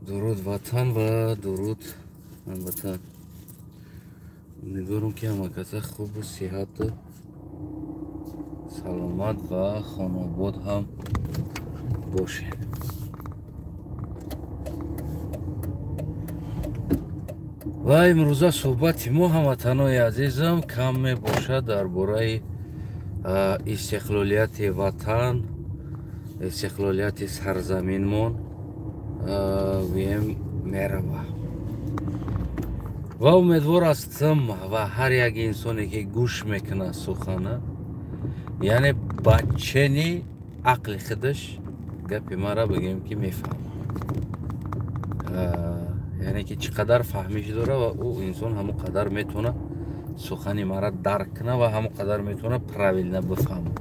درود وطن و درود هموطن. امیدوارم که همه کس خوب و صحت و سلامت و خانواد هم باشه. و امروزه صحبت ما هموطنای عزیزم کم می باشد درباره استقلالیت وطن، استقلالیت سرزمینمون ویم میروه و امیدوار هستم و هر یک انسانی که گوش میکنه سخنه، یعنی بچنی عقل خودش گپی مرا بگیم که میفهم، یعنی که چقدر فهمیش داره و او انسان همون قدر میتونه سخنی مرا درک کنه و همون قدر میتونه پراویلنه بفهمه.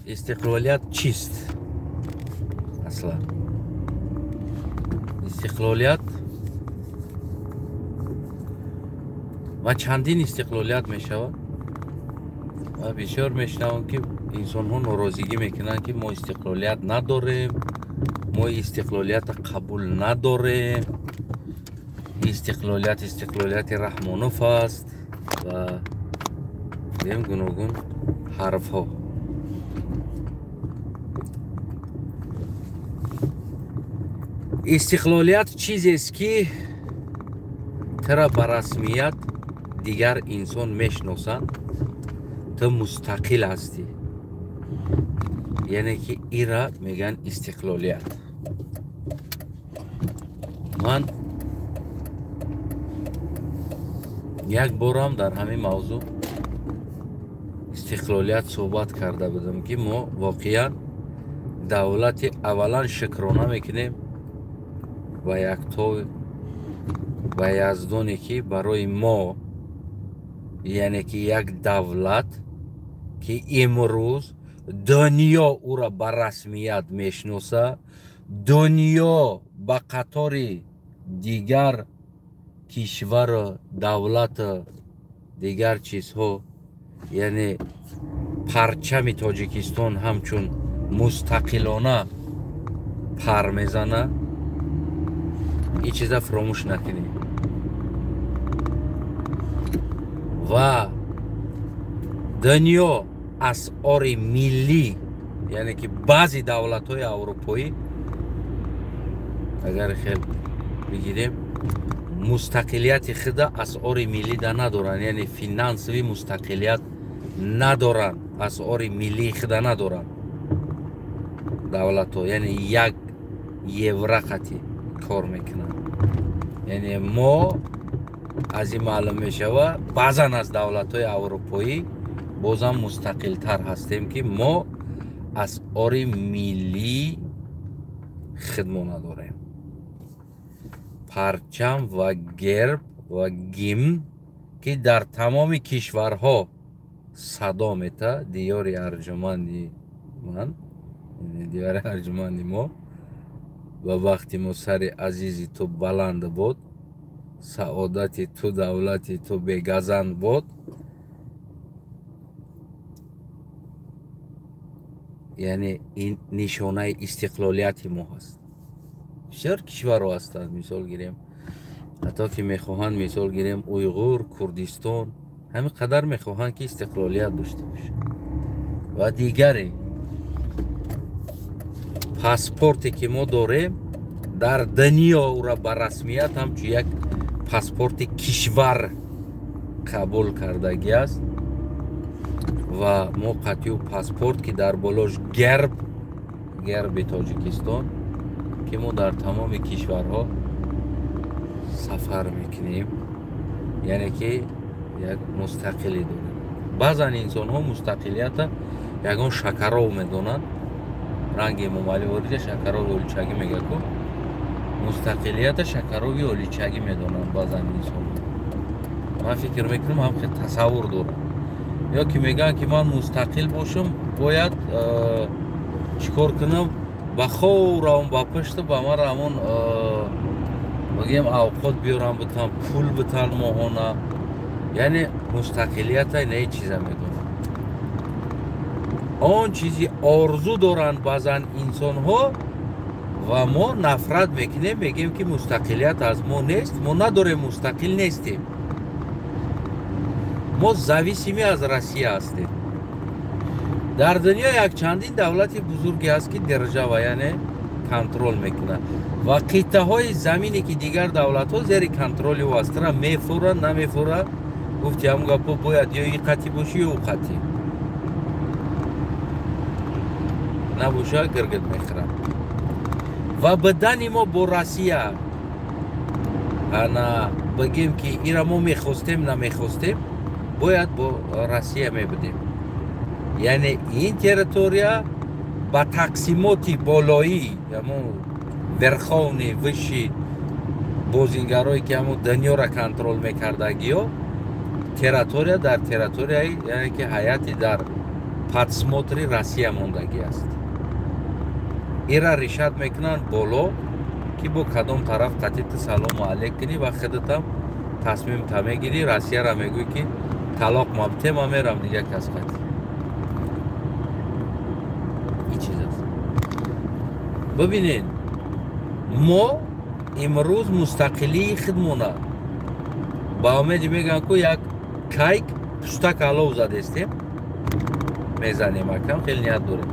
استقلالیت چیست اصلا؟ استقلالیت و چندین استقلالیت میشود و بسیار میشنوم که انسان ها ناراضگی میکنن که ما استقلالیت نداریم، ما استقلالیت قبول نداریم، استقلالیت رحمانوف است و دیم گوناگون حرف ها. استقلالیت چیزی است که ترا به رسمیت دیگر انسان میشناسند تو مستقل هستی، یعنی که ایرا میگن استقلالیت. من یک بارم در همین موضوع استقلالیت صحبت کرده بودم که ما واقعا دولت اولا شکرانه میکنیم و یکتا و یزدانی که برای ما، یعنی که یک دولت که امروز دنیا او را به رسمیت میشناسه، دنیا به قطار دیگر کشور دولت دیگر چیزها، یعنی پرچم تاجیکستان همچون مستقلانه پر میزنه. این چیزا فراموش نکنید. و دنیا اسعار ملی، یعنی که بعضی دولت های اروپایی اگر خیلی بگیریم مستقلیت خود اسعار ملی دا ندارن، یعنی فینانسوی مستقلیت ندارن، اسعار ملی خود ندارن دولت ها، یعنی یک یورقتی کار میکنن. یعنی ما از این معلوم میشوه بعضا از دولت های اروپایی بازم مستقل تر هستیم که ما اسعار ملی خدمت نداریم. پرچم و گرب و گیم که در تمام کشورها صدا میته، دیار ارجمندی من، دیار ارجمندی ما، و وقتی ما سر عزیزی تو بلند بود، سعادتی تو دولتی تو بگزند بود، یعنی این نشانه استقلالیت ما هست. بسیار کشورها هستند، مثال گیریم حتی که میخواهند، مثال گیریم اویغور، کردستان، همین قدر میخواهند که استقلالیت داشته باشه. و دیگری پاسپورتی که ما داریم در دنیا او را به رسمیت همچون یک پاسپورت کشور قبول کردگی است و ما قطعی پاسپورت که در بالاش گرب تاجیکستان که ما در تمام کشورها سفر میکنیم، یعنی که یک مستقلی داریم. بعضا انسان ها مستقلیت یکان شکرها میدونن، رنگ ممالی وارد شکرها و اولیچگی میگه که مستقلیت شکرها و اولیچگی میدونن بعضا انسان ها. من فکر میکنم هم که تصور دارم، یا که میگن که من مستقل باشم باید چیکار کنم، با خورم با پشت با من همون بگیم اوقات بیارم بتم، پول بتن ماهانه، یعنی مستقلیت نه چیزا میدونم. آن چیزی آرزو دارن بازن انسان ها و ما نفرت میکنیم، میگیم که مستقلیت از ما نیست. ما نداریم، مستقل نیستیم. ما зависимі از روسیه هستیم. در دنیا یک چندین دولت بزرگی است که держава یعنی کنترل میکنه و قطعه های زمینی که دیگر دولت ها زیر کنترل او است را میفوره نمیفوره. گفتی هم گپا باید یا این قطعی باشی یا او قطعی نباشه گرگت میخورم. و بدن ما با روسیه انا بگیم که این را ما میخواستیم نمیخواستیم باید با روسیه میبدیم. یعنی این تریتوریا با تقسیماتی بالایی همون ورخونی وشی بازینگرایی که همون دنیا را کنترل میکردگی ها تریتوریا در تریتوریایی یعنی که حیاتی در پادسموتری روسیه موندگی است. این را ریشت میکنن بالا که با کدام طرف قطعیت سلام علیک کنی و خودت هم تصمیم تا میگیری. روسیه را میگوی که طلاق مبته ما میرم دیگه کس قطعی. این چیز است. ببینین ما امروز مستقلی خودمونه با امید میگن که یک کایک پوستک علو زده استیم میزنیم اکم خیلی نیت داریم.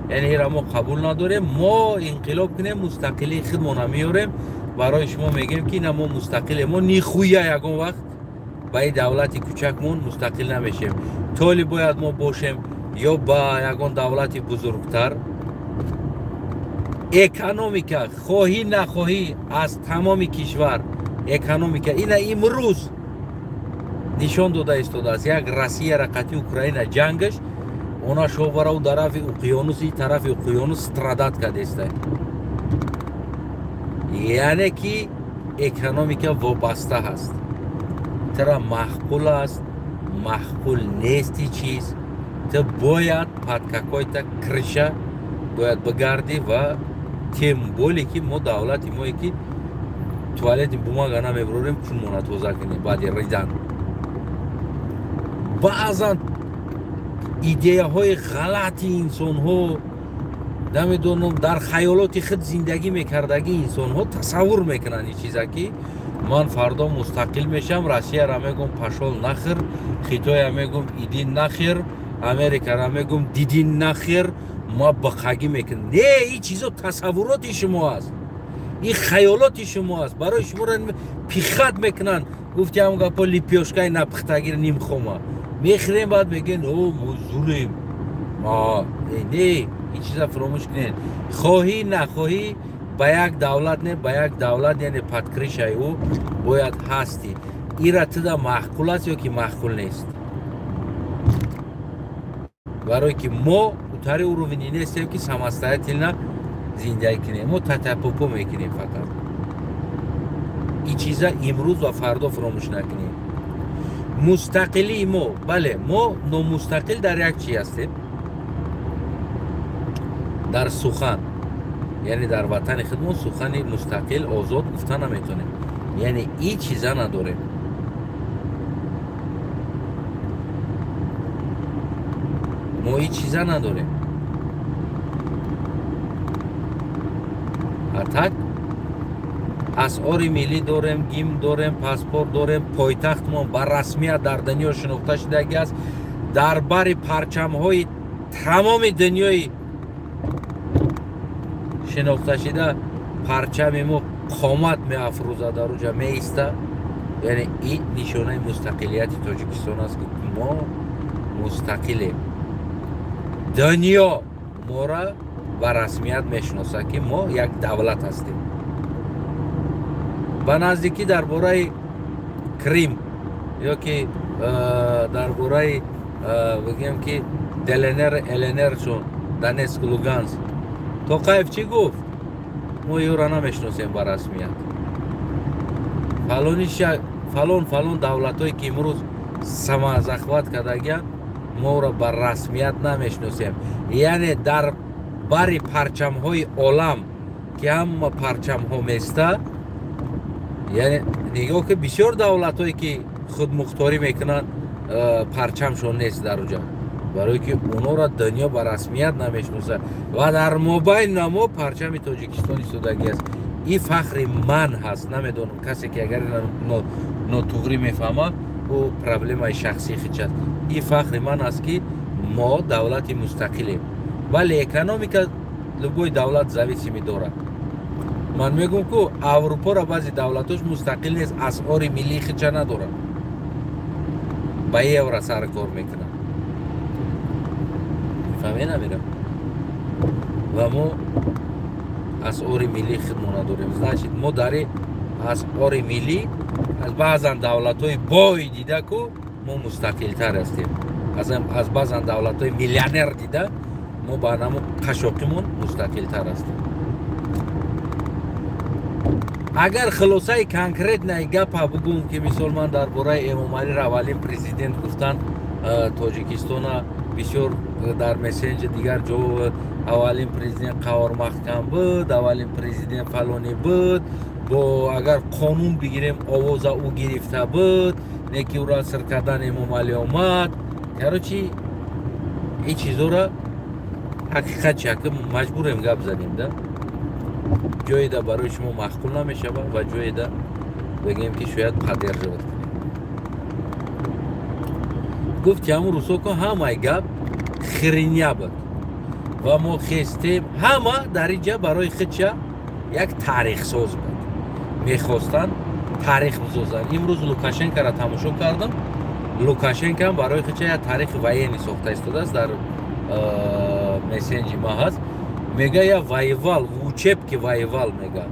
یعنی این را ما قبول نداریم. ما انقلاب کنیم مستقلی خودمونه میاریم برای شما میگیم که نه ما مستقل ما نیخویه یکون وقت با این دولتی کوچکمون مستقل نمیشیم. طولی باید ما باشیم یا با یکون دولتی بزرگتر. اکانومیکا خواهی نخواهی از تمام کشور اکانومیکا این امروز نشان داده ایستاده است. یک روسیه را قطعی اوکراین جنگش اونا شوبرا و طرف اقیانوس این طرف اقیانوس استرادت کرده است. یعنی که اکانومیکا وابسته هست. ترا محقول است محقول نیستی چیز تو باید پدککای تا کرشه باید بگردی و تیم بولی که ما دولتی ما که توالت بوماغ نمیبروریم چون مونا توزه کنیم بعد ریدن. بعضا ایده های غلطی انسان ها نمیدونم در خیالات خود زندگی میکردگی انسان ها تصور میکنن این چیزا که من فردا مستقل میشم. روسیه را میگم پشال نخیر، خیتای میگم ایدین نخیر، امریکا را میگم دیدین نخیر، ما بخگی میکنیم. نه این چیزا تصورات شما است، این خیالات شما است. برای شما را پیخت میکنن. گفتی هم گپا لیپیوشکای نپختگیر نیم خوما میخریم بعد میگن او موزولیم. نه این چیزا فراموش کنین. خواهی نخواهی با یک دولت نه با یک دولت یعنی پدکریش او باید هستی. این را تدا محقول است یا که محقول نیست. برای که ما اوتاری او رو وینی نیستیم که سمستایتیلنا زندگی کنیم. ما تتپوپو میکنیم فقط. این چیزا امروز و فردا فراموش نکنیم. مستقلی ما بله ما نامستقل در یک چی هستیم؟ در سخن یعنی در وطن خودمون سخن مستقل آزاد گفتن نمیتونیم. یعنی این چیزا نداریم. ما این چیزا نداریم. اتک اسعار ملی داریم، گیم داریم، پاسپورت داریم، پایتخت ما بر رسمیت در دنیا شناخته شده است. در بر پرچم های تمام دنیای شناخته شده پرچم ما قامت می افروزه در اونجا می ایسته. یعنی این نشانه مستقلیت تاجیکستان است که ما مستقلیم. دنیا ما را و رسمیت می شناسه که ما یک دولت هستیم. به نزدیکی درباره کریم یا که درباره بگیم که دلنر النر چون دانسک لوگانسک توقیف چی گفت؟ ما یو را نمیشناسیم به رسمیت. فلان دولت هایی که امروز سمازخوات کردگیان ما را به رسمیت نمیشناسیم. یعنی در بر پرچم های عالم که هم پرچم ها میسته. یعنی نگاه که بسیار دولت هایی که خود مختاری میکنن پرچمشون نیست در اونجا. برای که اونا را دنیا به رسمیت نمیشناسه و در موبایل نما پرچم تاجیکستان ایستادگی است. این فخر من هست. نمیدونم کسی که اگر نوتوغری میفهمه او پرابلم شخصی خیلی است. این فخر من است که ما دولت مستقلیم ولی اکونومیکا لبوی دولت зависимый داره. من میگم که اروپا را بعضی دولتاش مستقل نیست، اسعار ملی خیلی نداره، با یورو سر کار میکنه. فهمی نمیرم و ما اسعار ملی خودمون نداریم. значит ما در اسعار ملی از بعضن دولت‌های بای دیده که ما مستقل‌تر هستیم. از بعضن دولت‌های میلیونر دیده ما با نام قشاقیمون مستقل‌تر هستیم. اگر خلاصه کنکریت نه گپ بگم که مثال من درباره امام علی اولین پرزیدنت گفتن تاجیکستان بسیار در مسنج دیگر جو اولین پرزیدنت قوار محکم بود، اولین پرزیدنت فلانی بود، با اگر قانون بگیریم آواز او گرفته بود، نکی او را سر کردن امام علی آمد. کراچی این چیزا را حقیقت چکه مجبوریم گپ زدیم ده. جایی ده برای شما مخکول نمیشه و جایی ده بگیم که شاید قدر شود کنیم. گفت که همون روسو که همه گپ خرینیه بود و ما خستیم همه در اینجا برای خودشه یک تاریخ ساز بود. میخواستن تاریخ بسازن. امروز لوکاشنکو را تماشا کردم. لوکاشنکو هم برای خودشه یک تاریخ ویینی ساخته استاده است. در مسنج ما هست. میگه یا воевал, в учебке воевал میگه.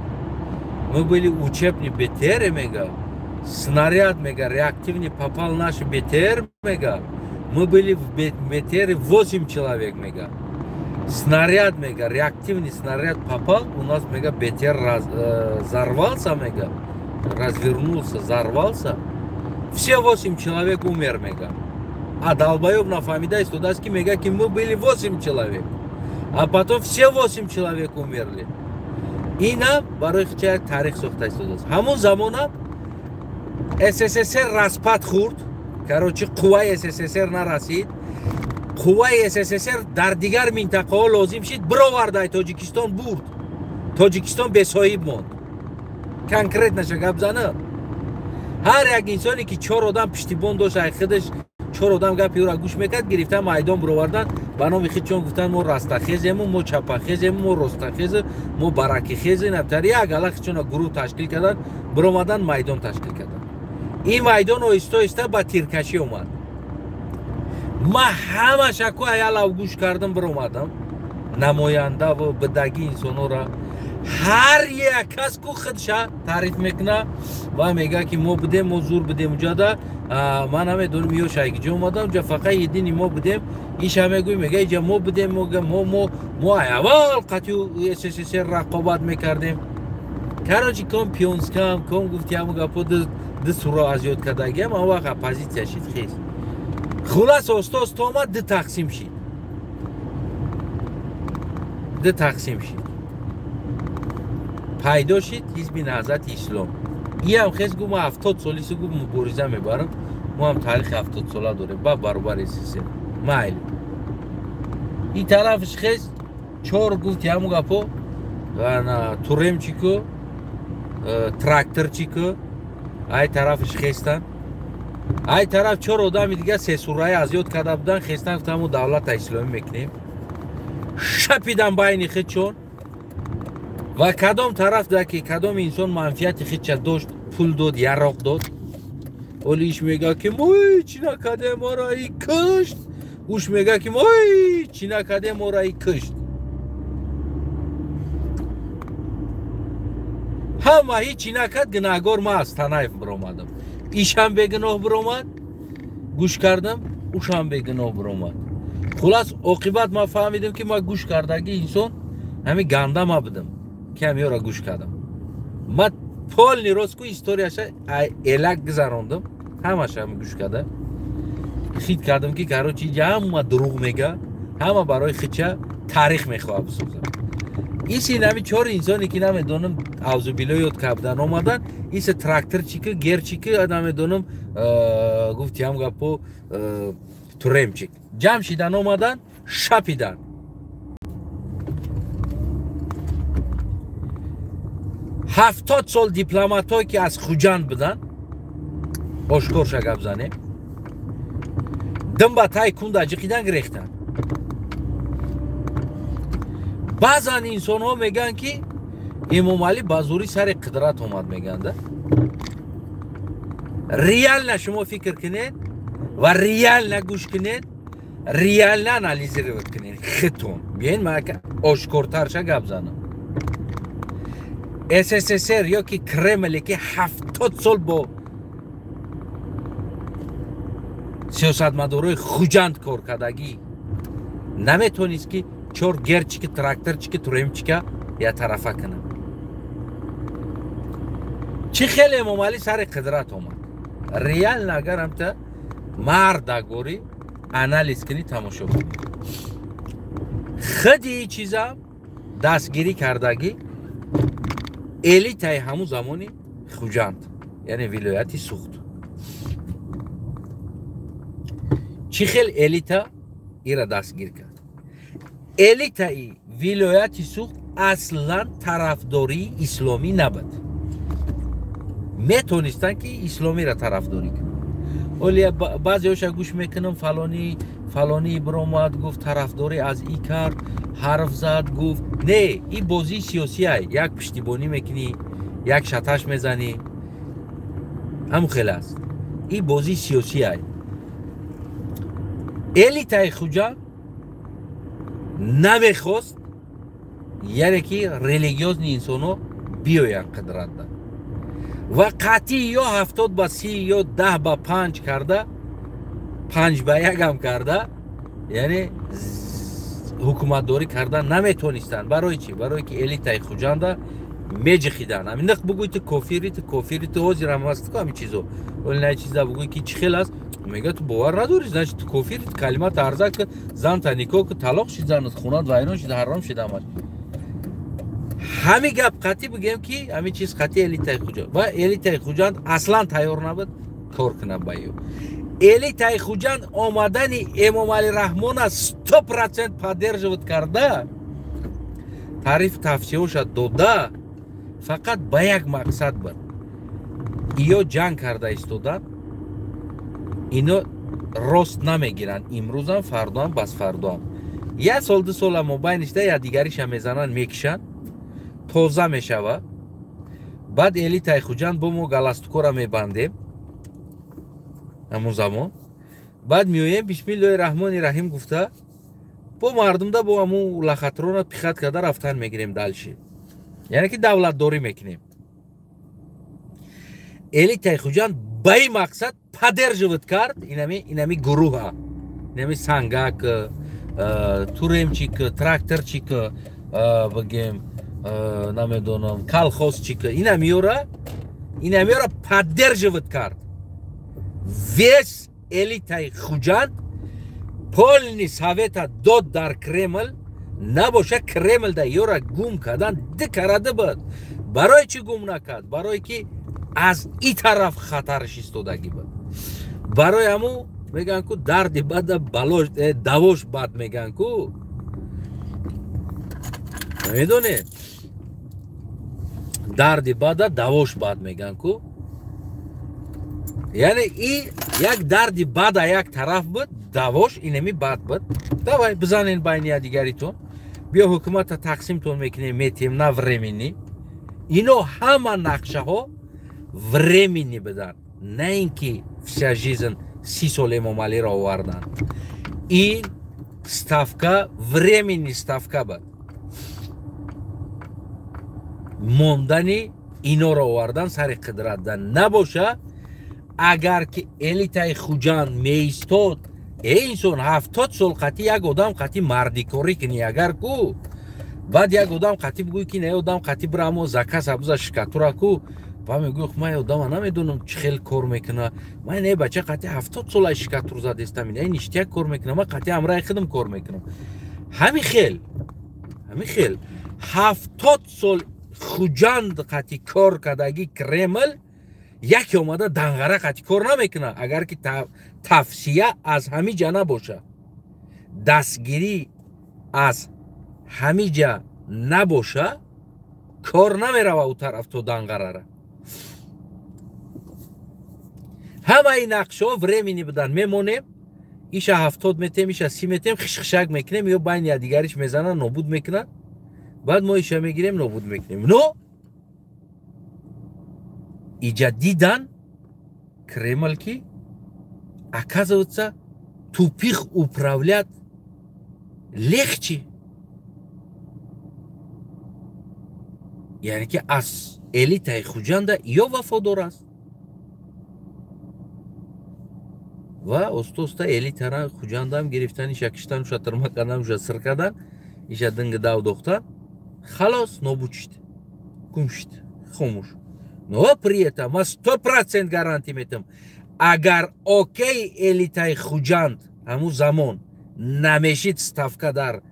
Мы были учебни БТР میگه. Снаряд میگه реактивный попал наш БТР میگه. Мы были в БТР 8 человек میگه. Снаряд میگه реактивный снаряд попал, у нас میگه БТР взорвался میگه. Развернулся, взорвался. Все 8 человек умер میگه. А долбоёб нафамида истудаст ки میگه که мы были 8 человек. А потом все 8 человек умерли. اینا برای خیلی تاریخ ساخته است. همون زمان СССР распад خورد. کراچی قوای СССР نرسید. قوای СССР در دیگر منطقه ها لازم شد برآورد تاجیکستان برد. تاجیکستان به صاحب ماند. کنکریت نشه گپ زنه. هر یک انسانی که 4 آدم پشتیبان داشت خودش 4 آدم گپی او را گوش میکرد گرفتن میدان برآوردن. بنام خود چون گفتن ما راستخیزیم، ما چپخیزیم، ما راستخیزیم، ما برکخیزیم. نبتر یک علاقه چون گروه تشکیل کردن برآمدن میدان تشکیل کردن. این میدان آهسته آهسته با تیرکشی اومد. ما همه شکو ایالا گوش کردم برآمدم. نماینده و بدگی انسانا را هر یک کس کو خودش تعریف میکنه و میگه که ما بودیم، ما زور بودیم اونجا ده. من همه دون میو شایگی اومدم جا فقط یه دینی ما بودیم. ایش همه گوی میگه اینجا ما بودیم، ما اول قطعی SSSR رقابت میکردیم. کراچی کم پیونسکم کم گفتی همون گپو ده سورا از یاد کردگی هم وقت اپوزیسیا شد. خیز خلاص استاز تو آمد ده تقسیم شد. ده تقسیم شد. پیدا شد حزب نهضت اسلام. این هم خیز گو ما 70 سالی سو گو مبارزه میبرم. ما هم تاریخ 70 ساله داریم با برابر SSSR. مایل این طرفش خیز 4 گفتی همون گپو و تورم چیکو تراکتور چیکو ای طرفش خیستن. ای طرف 4 آدم دیگه سه سورای از یاد کرده بودن خیستن گفتم دولت اسلامی میکنیم. شپیدن بین خود چون و کدام طرف ده که کدام انسان منفیت خودش داشت پول داد یراق داد. اولیش میگه که موی چی نکده ما را ای کشت. اوش میگه که موی چی نکده ما را ای کشت. همه هیچی نکد گناهگار ما از تنایف برآمدم. ایش هم به گناه برآمد گوش کردم، اوش هم به گناه برآمد. خلاص عاقبت ما فهمیدم که ما گوش کردگی انسان همین گنده ما بودم که همی را گوش کردم. ما پول نیروز که استوریاش الک گذراندم همش هم گوش کرده. خید کردم که کراچی همه دروغ میگه، همه برای خودش تاریخ میخواه بسازه. ایسی نمی 4 انسانی که نمیدونم اوزو بیلو یاد کردن اومدن. ایس تراکتور چیکه گیر چیکه نمیدونم گفتی هم گپو تورم چیک جمع شدن اومدن شپیدن. هفتاد سال دیپلماتایی که از خوجند بودن آشکار شگب زنه دم با تای کنده جقیدن گریختن. بعضا انسان ها میگن که امام علی بازوری سر قدرت اومد میگن ده. ریال نه شما فکر کنید و ریال نه گوش کنید، ریال نه انالیزه رو کنید. خطون بیاین ما که آشکارتر شگب زنم. SSSR یا که کرملی که 70 سال با سیاستمدارای خوجند کار کردگی نمیتونیست که چور گر چی که تراکتور چی که تورم چی که یا طرفه کنه. چی خیلی امام علی سر قدرت اومد. ریال نگرم تا مرد گوری انالیز کنی تماشا کنی. خودی چیزا دستگیری کردگی الیتای همون زمانی خوجند یعنی ولایتی سوخت. چی خیلی الیتا ایرا دستگیر کرد. الیتای ولایتی سوخت اصلا طرفداری اسلامی نبود. میتونستن که اسلامی را طرفداری کنن. ولی بعضی هاش گوش میکنم فلانی برآمد گفت طرفداری از ای کرد، حرف زد گفت نه این بازی سیاسی های یک پشتیبانی میکنی یک شتش میزنی هم خیلی است. این بازی سیاسی های الیتای خوجا نمیخواست یعنی که ریلیگیوزنی انسانو بیاین قدرت ده و قطعی یا 70-30 یا 10-5 کرده 5-1 هم کرده یعنی حکومت داری کردن نمیتونستن. برای چی؟ برای که الیتای خوجنده میجخیدن. همین نخ بگوی تو کافیریت اوزی رم هست که همین چیزو ولی نه چیزا بگوی که چی خیلی است میگه تو باور نداری زنش تو کافیریت کلمات ارزه که زن تا نیکو که طلاق شد زنت خونات ویران شد حرام شد همش. همین گپ قطعی بگیم که همین چیز قطعی الیتای خوجند و الیتای خوجند اصلا تیار نبود کار کنه بایو. الیتای خوجند آمدن امام علی رحمان از 100% پدرج بود کرده تعریف تفسیرش داده فقط با یک مقصد بود. ایو جنگ کرده ایستادن اینو راست نمیگیرن امروز هم فردا هم بس فردا هم یک سال 2 سال هم بینشته یا دیگریش هم میزنن میکشن توزه میشوه. بعد الیتای خوجند با ما گلستکو را میبندیم همون زمان. بعد میویم بسم الله الرحمن الرحیم گفته با مردم ده با همون لخطرون پیخت کرده رفتن میگیریم دلشی یعنی که دولت داری میکنیم. الیتای خوجند با این مقصد پدر جود کرد اینمی گروه ها اینمی سنگک تورم چی که تراکتر چی که بگیم نمیدونم کالخوز چی که اینمی را پدر جود کرد. ویس الیتای خوجند پولنی سویت داد در کرمل نباشه کرمل ده یورا گم کردن دکرده بود. برای چی گم نکرد؟ برای که از این طرف خطرش ایستادگی بود. برای همو میگن که درد بد بلاش دواش بد میگن که میدونه درد بد دواش بد میگن که یعنی این یک درد بد یک طرف بود دواش اینمی بد بود. دوای بزنین بین دیگریتون بیا حکومت تقسیم تون میکنه میتیم نه ورمینی اینو همه نقشه ها ورمینی بدن نه اینکه فشاژیزن 30 سال امام علی را آوردن. این ستافکا ورمینی ستافکا بود موندنی اینو را آوردن سر قدرت دن نباشه. اگر که الیتای خوجند میستاد اینسون 70 سال قطعی یک آدم قطعی مردی کاری کنی اگر کو بعد یک آدم قطعی بگوی که نه آدم قطعی برامو زکه سبزه شکتورا کو با میگوی من آدم نمیدونم چه خیلی کار میکنه من نه بچه قطعی 70 سال شکتور زده استم این اشتیاق کار میکنه من قطعی امرای خودم کار میکنم. همین خیل 70 سال خوجند قطعی کار کردگی کرمل یکی اومده دنگره قطعی کار نمیکنه اگر که تفسیه از همین جنه باشه. دستگیری از همه جا نباشه کار نمیره و او طرف تو دنگره همه این نقشه ها ورمینی بدن میمونیم ایشا 70 متر ایشا 30 متر خشخشک میکنیم یا بین یا دیگرش میزنن نابود میکنن بعد ما ایشا میگیریم نابود میکنیم نو ایجا دیدن Кремль ки оказывается тупик управлять легче. یعنی که از الیتای خوجنده یا وفادار است و استا الیت را خوجنده هم گرفتن ایشا کشتن ایشا ترمه کردن ایشا سر کردن ایشا دنگ داو دختن خلاص نابود شد گم شد خاموش но при этом 100% гарантия метам агар окей элитаи хуҷанд ҳамун замон намешид ставка дар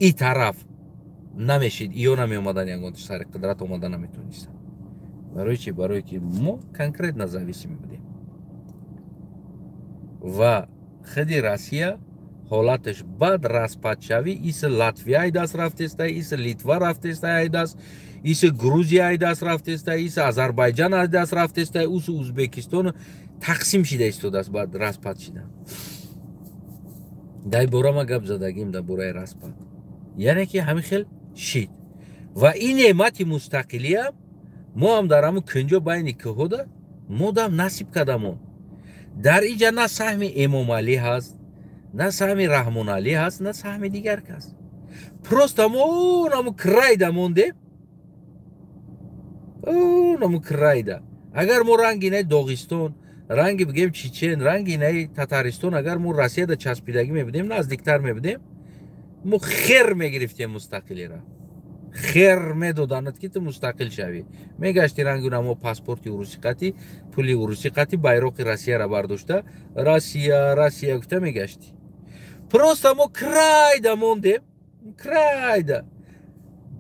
и тараф намешид ё намеомадан ягон сари қудрат омада наметонистанд барои чи барое ки мо конкретно зависими будем ва худи россия ҳолаташ бад распадшавӣ ис латвияи даст рафтеста ис литва рафтеста айдаст ис грузия айдаст рафтеста ис азарбайҷан айдаст рафтеста ус узбекистон тақсим шида истодааст баъд распад шида дай бора ма гап задагим дар бораи распад яъне ки ҳамин хел шид ва ин неъмати мустақилиам мо ҳам дар ҳамун кунҷо байни кӯҳода мо дам насиб кардамон дар инҷа на саҳми эмомалӣ ҳаст на саҳми раҳмоналӣ ҳаст на саҳми дигар кас просто мо ҳамун крайда мондем наму крайда агар мо ранги наи доғистон ранги бигем чечен ранги наи татаристон агар мо россияда часпидагӣ мебудем наздиктар мебудем мо хер мегирифтем мустақилира хер медоданад ки ту мустақил шавӣ мегашти рангуна мо паспорти урусиқатӣ пули урусиқатӣ байроқи россияра бардошта россия гуфта мегашти просто мо крайда мондем крайда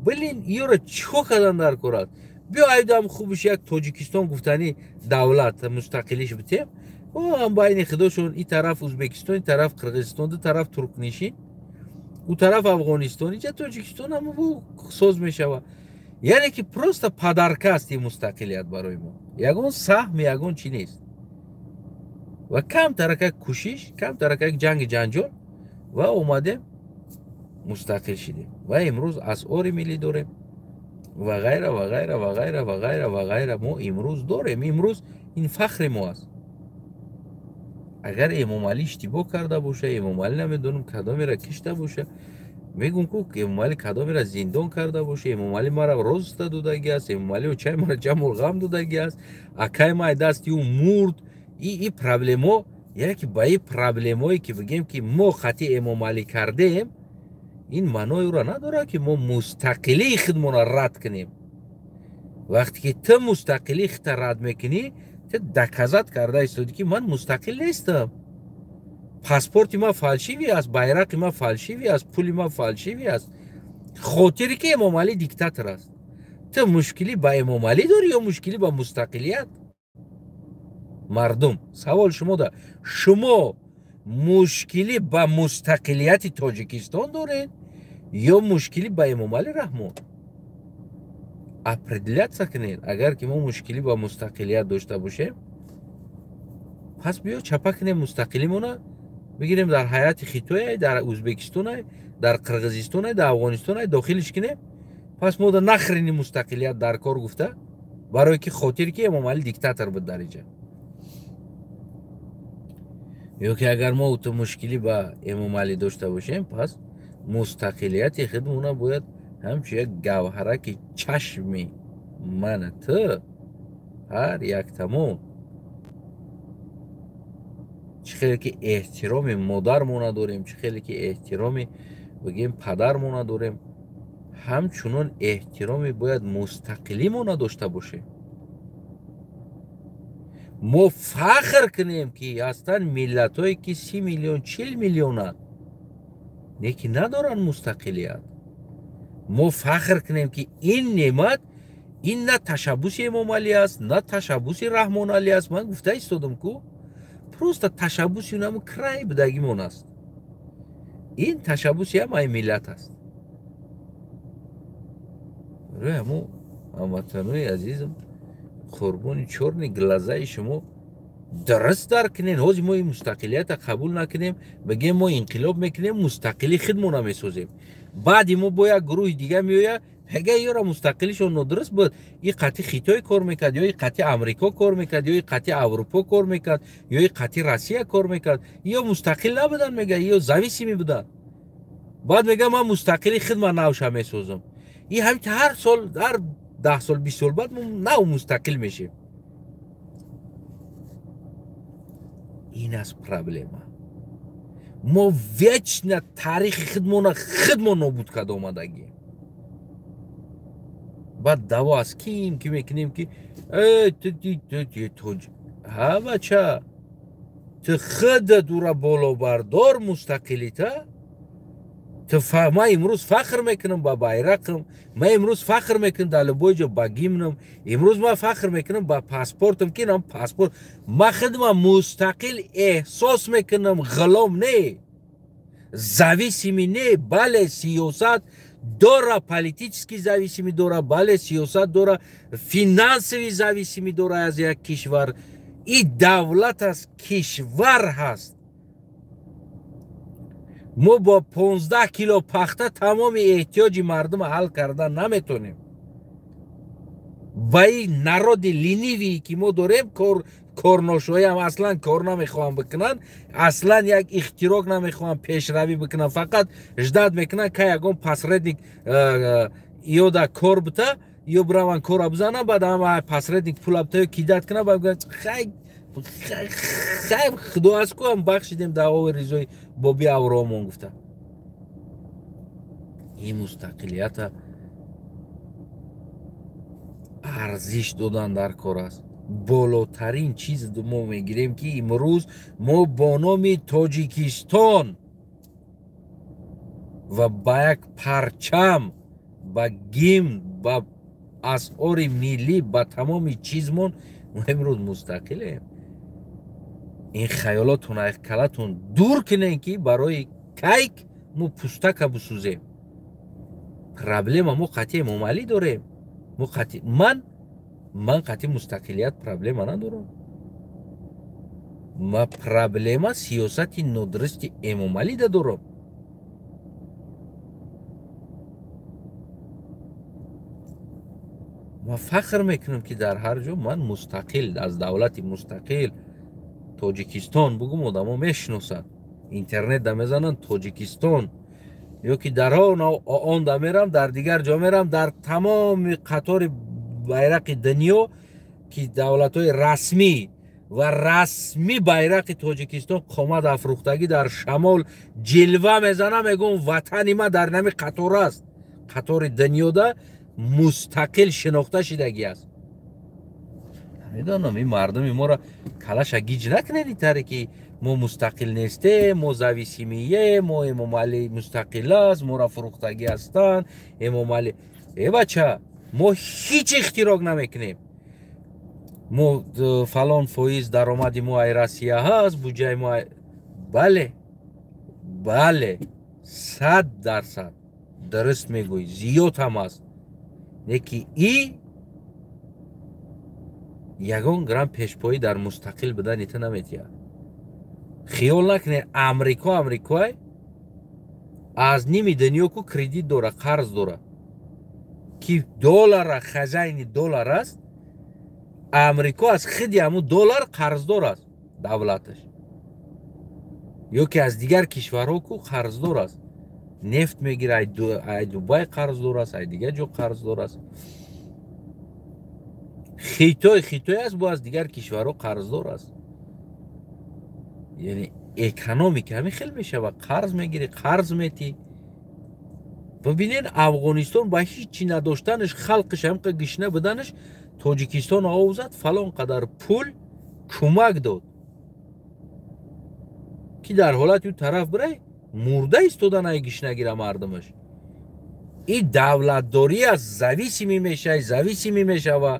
билин ёро чико кардан дар корад بیایدم خوبش یک تاجیکستان گفتنی دولت مستقلیش بتیم و هم باین خداشون این طرف ازبکستان این طرف قرقیزستان دو طرف ترکنیشی او طرف افغانستان اینجا تاجیکستان هم بو ساز میشه یعنی که پروست پدرکه است این مستقلیت برای ما یگون سهم یگون چی نیست و کم ترکه کشیش کم ترکه جنگ جنجال و اومدیم مستقل شدیم و امروز اسعار ملی داریم و غیره و غیره و غیره و غیره و غیره ما امروز داریم امروز این فخر ما است اگر امام علی اشتباه کرده باشه امام علی نمیدونم کدامی را کشته باشه میگم که امام علی کدامی را زندان کرده باشه امام علی ما را روز دادگی است امام علی و چای ما را جمع غم دادگی است اکای ما دست یو مرد این پرابلما یعنی که با این پرابلمایی که بگیم که ما خطی امام علی کردیم این معنای را نداره که ما مستقلی خودمون را رد کنیم وقتی که تو مستقلی خودت رد میکنی تو دکزت کرده ایستادی که من مستقل نیستم پاسپورت ما فالشیوی است bayrak ما فالشیوی است پول ما فالشیوی است خاطری که امام علی دیکتاتور است تو مشکلی با امام علی داری یا مشکلی با مستقلیت مردم سوال شما ده شما مشکلی با مستقلیت تاجیکستان دارین یا مشکلی با امام علی رحمان определяться کنین اگر که ما مشکلی با مستقلیت داشته باشیم پس بیا چپا کنیم مستقلیمونه بگیریم در حیات خیتوی در ازبکستان در قرقیزستان در افغانستان داخلش کنیم پس ما نخرینیم مستقلیت در کار گفته برای که خاطر که امام علی دیکتاتور بود در اینجا یا که اگر ما تو مشکلی با امام علی داشته باشیم پس مستقلیت خودمون باید همچون یک گوهره که چشمی من تو هر یک تمام چه خیلی که احترام مادرمون داریم چه خیلی که احترام بگیم پدرمون داریم همچنان احترامی باید مستقلیمون داشته باشه ما فخر کنیم که هستن ملت هایی که 30 میلیون 40 میلیون هست نیکی ندارن مستقلیت ما فخر کنیم که این نعمت این نه تشبوس امام علی است نه تشبوس رحمان علی است من گفته ایستادم که پروست تشبوس اونم کرای بدگیمون است این تشبوسی هم این ملت است. روی همو هموطنوی عزیزم قربون چرنی گلزه شما درست درک کنین. حاجی ما این مستقلیت قبول نکنیم بگیم ما انقلاب میکنیم مستقلی خودمون رو میسازیم، بعد ما با یک گروه دیگه میوید هگه یارا مستقلیشون ندرست بود، این قطعی خیتای کار میکرد یا این قطعی امریکا کار میکرد یا این قطعی اروپا کار میکرد یا این قطعی روسیه کار میکرد، یا مستقل نبودن میگه یا زویسی میبودن، بعد میگه من مستقلی خودم نوشم میسازم. این همین هر سال هر 10 سال 20 سال بعد نو مستقل میشیم. این از پرابلم ما ویچ تاریخ خودمون نابود کرده آمدگی. بعد دوا از کیم که میکنیم که تو ها بچه تو خود دور بالا بردار مستقلیت. ما امروز فخر میکنم با بایرقم، ما امروز فخر میکنم در لبوی با گیمنم، امروز ما فخر میکنم با پاسپورتم که نام پاسپورت ما خودم مستقل احساس میکنم، غلام نه زاویسیمی نه. بله سیاست داره، پالیتیکسکی زاویسیمی داره، بله سیاست داره، فینانسوی زاویسیمی داره از یک کشور. این دولت از کشور هست. ما با 15 کیلو پخته تمام احتیاج مردم حل کردن نمیتونیم. با این نراد لینیوی که ما داریم کارناشایی هم اصلا کار نمیخوام بکنن، اصلا یک اختراق نمیخوام پیشروی بکنن، فقط اجداد میکنن که یکم پاسردنیک یا دا کار بته یا براون کار بزنن، بعد هم پاسردنیک پول بته کیدت کنن، بعد خیلی خدا از کو هم بخشیدیم دعوا ریزای بابی اورامون گفتن. این مستقلیت ارزش دادن در کار است. بالاترین چیز ما میگیریم که امروز ما با نام تاجیکستان و با یک پرچم با گیم با اسعار ملی با تمام چیزمون ما امروز مستقلیم. این خیالاتون از کلتون دور کنین که برای کیک ما پوستک بسوزیم. پرابلم ما قطعی ممالی داریم. من قطعی مستقلیت پرابلم ندارم. ما پرابلم سیاست ندرست امامالی دارم. ما فخر میکنم که در هر جا من مستقل از دولت مستقل تاجیکستان بگم آدم ها میشناسن، اینترنت دا میزنن تاجیکستان، یا که در آن دا میرم در دیگر جا میرم، در تمام قطار بیرق دنیا که دولت های رسمی و رسمی بیرق تاجیکستان قامت افروختگی در شمال جلوه میزنم، میگم وطنی ما در نمی قطار است، قطار دنیا دا مستقل شناخته شدگی است. میدانم این مردم ما را کلش گیج نکنید تره که ما مستقل نیسته، ما زویسیمیه، ما امامالی مستقل است، ما را فروختگی هستن امامالی. ای بچه ما هیچ اختراق نمیکنیم. ما فلان فایز درآمد ما ای روسیه هست، بودجه ما بله 100% درست میگوی، زیاد هم است. یکی ای یگان گرم پیشپایی در مستقل بدن ایتا نمیتید. خیال نکنه امریکای از نیمی دنیا کو کردیت داره، قرض داره که دلار خزینه دلار است. امریکا از خودی همون دلار قرض دار است دولتش، یا که از دیگر کشورها کو قرض دار است. نفت میگیره ای دوبای قرض دار است، ای دیگر جو قرض دار است. خیتای است با از دیگر کشورها قرض دار است. یعنی اکونومیک همین خیلی میشه و قرض میگیری، قرض میتی. ببینین افغانستان با هیچی نداشتنش، خلقش هم که گشنه بدنش، تاجیکستان آوزد فلان قدر پول کمک داد که در حالت اون طرف بره مرده ایستادن ای گشنه گیره مردمش. این دولتداری از زویسی میشه و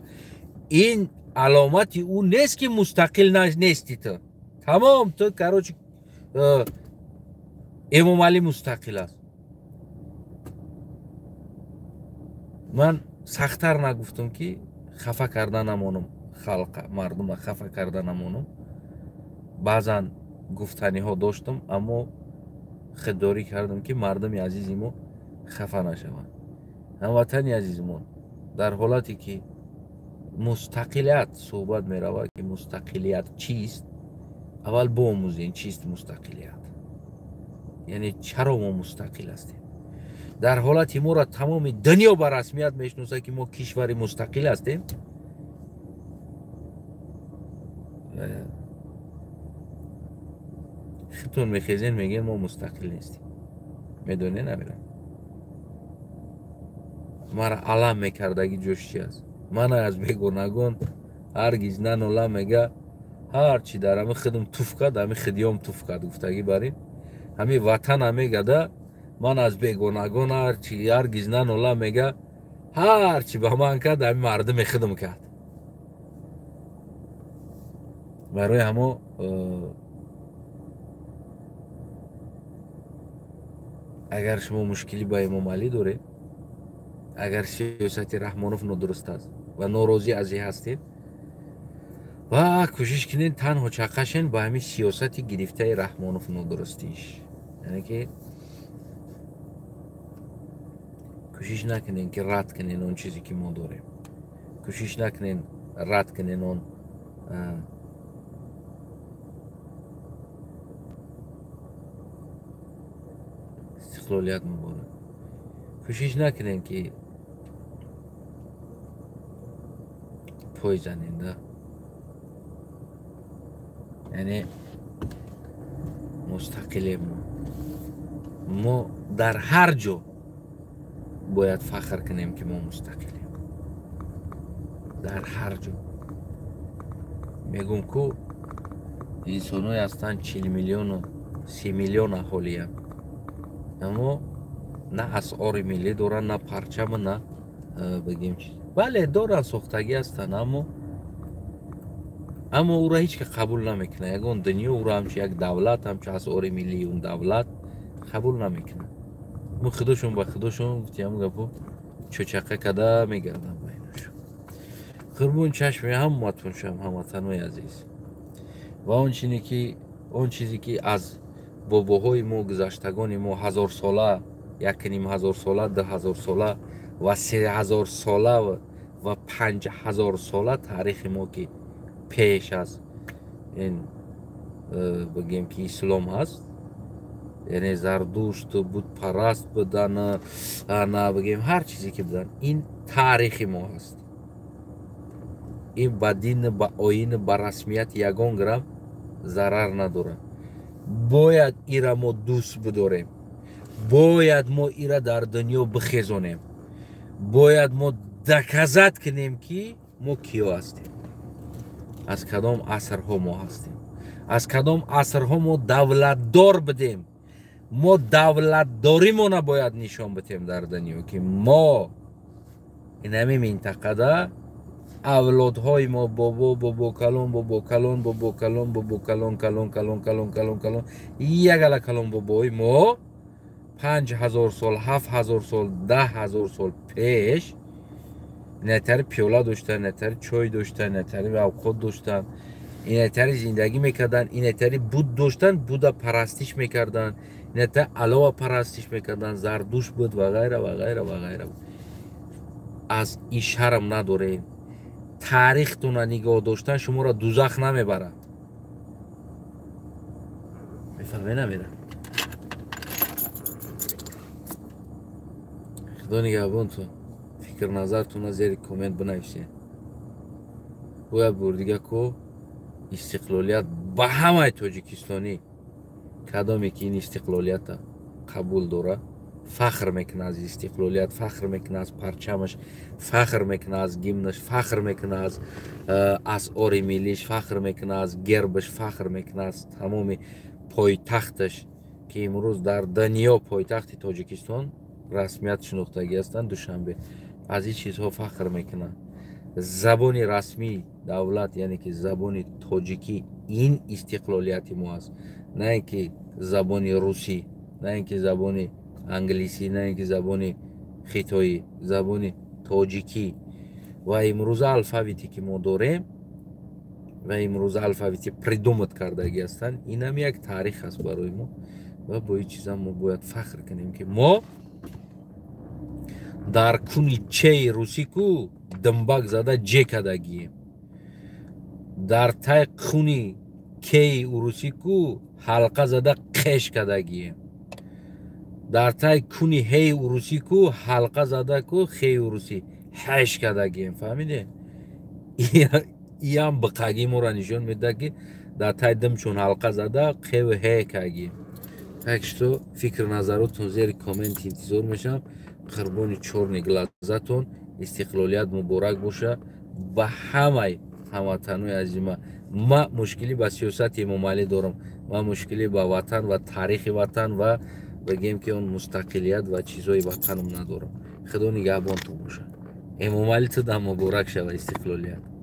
این علامتی اون نیست که مستقل نیستی تو. تمام تو کراچی Emomali mustaqil است. من سخت‌تر نگفتم که خفه کردن نمونم خلق مردم خفه کردن نمونم. بعضا گفتنی ها داشتم اما خودداری کردم که مردم عزیز ما خفه نشوند. هموطنی عزیزمان، در حالتی که مستقلیت صحبت می رود که مستقلیت چیست، اول بآموزین چیست مستقلیت، یعنی چرا ما مستقل هستیم. در حالتی ما را تمام دنیا به رسمیت میشناسه که ما کشور مستقل هستیم. خودتون میخیزین میگین ما مستقل نیستیم. میدونه نمیرم مرا علم میکردگی جوش چی است. من از بیگونگون هرگز ننولا میگه هر چی در همه خودم توف کرد همه خدیام توف کرد گفتگی برین همه وطن همه گده. من از بیگونگون هر چی هرگز ننولا میگه هر چی به من کرد همه مردم خودم کرد. برای همه اگر شما مشکلی با امام علی داره، اگر سیاست رحمانوف نادرست است و ناراضی از این هستید و کوشش کنین تنها چقشن با همین سیاست گرفته رحمانوف نادرستیش، یعنی که کوشش نکنین که رد کنین اون چیزی که ما داریم، کوشش نکنین رد کنین اون استقلالیت مبارک، کوشش نکنین که پای زنین ده. یعنی مستقل ما در هر جا باید فخر کنیم که ما مستقلیم. در هر جا میگم که انسان‌های هستن 40 میلیون و 30 میلیون اهالی هم، اما نه اسعار ملی دارن نه پرچم نه بگیم چیز. بله دارن ساختگی هستن اما او را هیچ که قبول نمیکنه. یگان دنیا او را همچه یک دولت همچه اسعار ملی اون دولت قبول نمیکنه. ما خودشون با خودشون گفتیم گفت چوچقه کده میگردن بینشون. قربون چشمی همتون شم هموطنای عزیز و اون چیزی که از باباهای ما گذشتگان ما 1000 ساله 1500 ساله 10000 ساله و 3000 ساله و 5000 ساله تاریخ ما که پیش از این بگیم که اسلام هست، یعنی زردوشت بود پرست بودن نه بگیم هر چیزی که بودن، این تاریخ ما هست. این با دین با آیین با رسمیت یگان گرم ضرر نداره. باید ایرا ما دوست بداریم، باید ما ایرا در دنیا بخیزونیم، باید ما دکزت کنیم که ما کیا هستیم، از کدام عصرها ما هستیم، از کدام عصرها ما دولت دار بدیم. ما دولت داریمون باید نشان بدیم در دنیا که ما این همه منطقه ده اولادهای ما بابا کلون یک علا کلون بابای ما 5000 سال 7000 سال 10000 سال پیش نتر پیولا داشتن، نتر چای داشتن، نتر اوقات داشتن، اینتر زندگی میکردن، اینتر بود داشتن، بودا پرستش میکردن، اینتر علاوه پرستش میکردن، زردوش بود و غیره و غیره و غیره. از این شرم نداره. تاریختون نگاه داشتن شما را دوزخ نمیبره. میفهمی نمیره. خدا نگهبانتون. فکر نظرتون زیر کامنت بنویسید. باید بردیگه که استقلالیت به همه تاجیکستانی کدامی که این استقلالیت قبول داره فخر میکنه از استقلالیت، فخر میکنه از پرچمش، فخر میکنه از گیمنش، فخر میکنه از اسعار ملیش، فخر میکنه از گربش، فخر میکنه از تمام پایتختش که امروز در دنیا پایتخت تاجیکستان رسمیت شناختگی هستند. دوشنبه از این چیزها فخر میکنه. زبان رسمی دولت یعنی که زبان تاجیکی این استقلالیت ما است، نه که زبان روسی نه اینکه زبان انگلیسی، نه اینکه زبان خیتایی، زبان تاجیکی. و امروز الفابتی که ما داریم و امروز الفابتی придумать کردگی هستن، این هم یک تاریخ است برای ما و با این چیزا ما باید فخر کنیم که ما در کونی چه روسی کو دنبک زده جه کدگیم، در تای کونی کی روسی کو حلقه زده قش کدگیم، در تای کونی هی روسی کو حلقه زده کو خی روسی هش کدگیم. فهمیده؟ ای هم بقاگی ما را نشون میده که در تای دم چون حلقه زده قی و هی کگیم. تکشتو فکر نظراتتون زیر کامنت انتظار میشم. قربانی چورنی گلازتون، استقلالیت مبارک باشه به همه هموطنای عزیز ما مشکلی با سیاست ممالی دارم، ما مشکلی با وطن و تاریخ وطن و بگیم که اون مستقلیت و چیزای وطنم ندارم. خدا نگهبانتون باشه. ممالی تو دم مبارک شوه استقلالیت.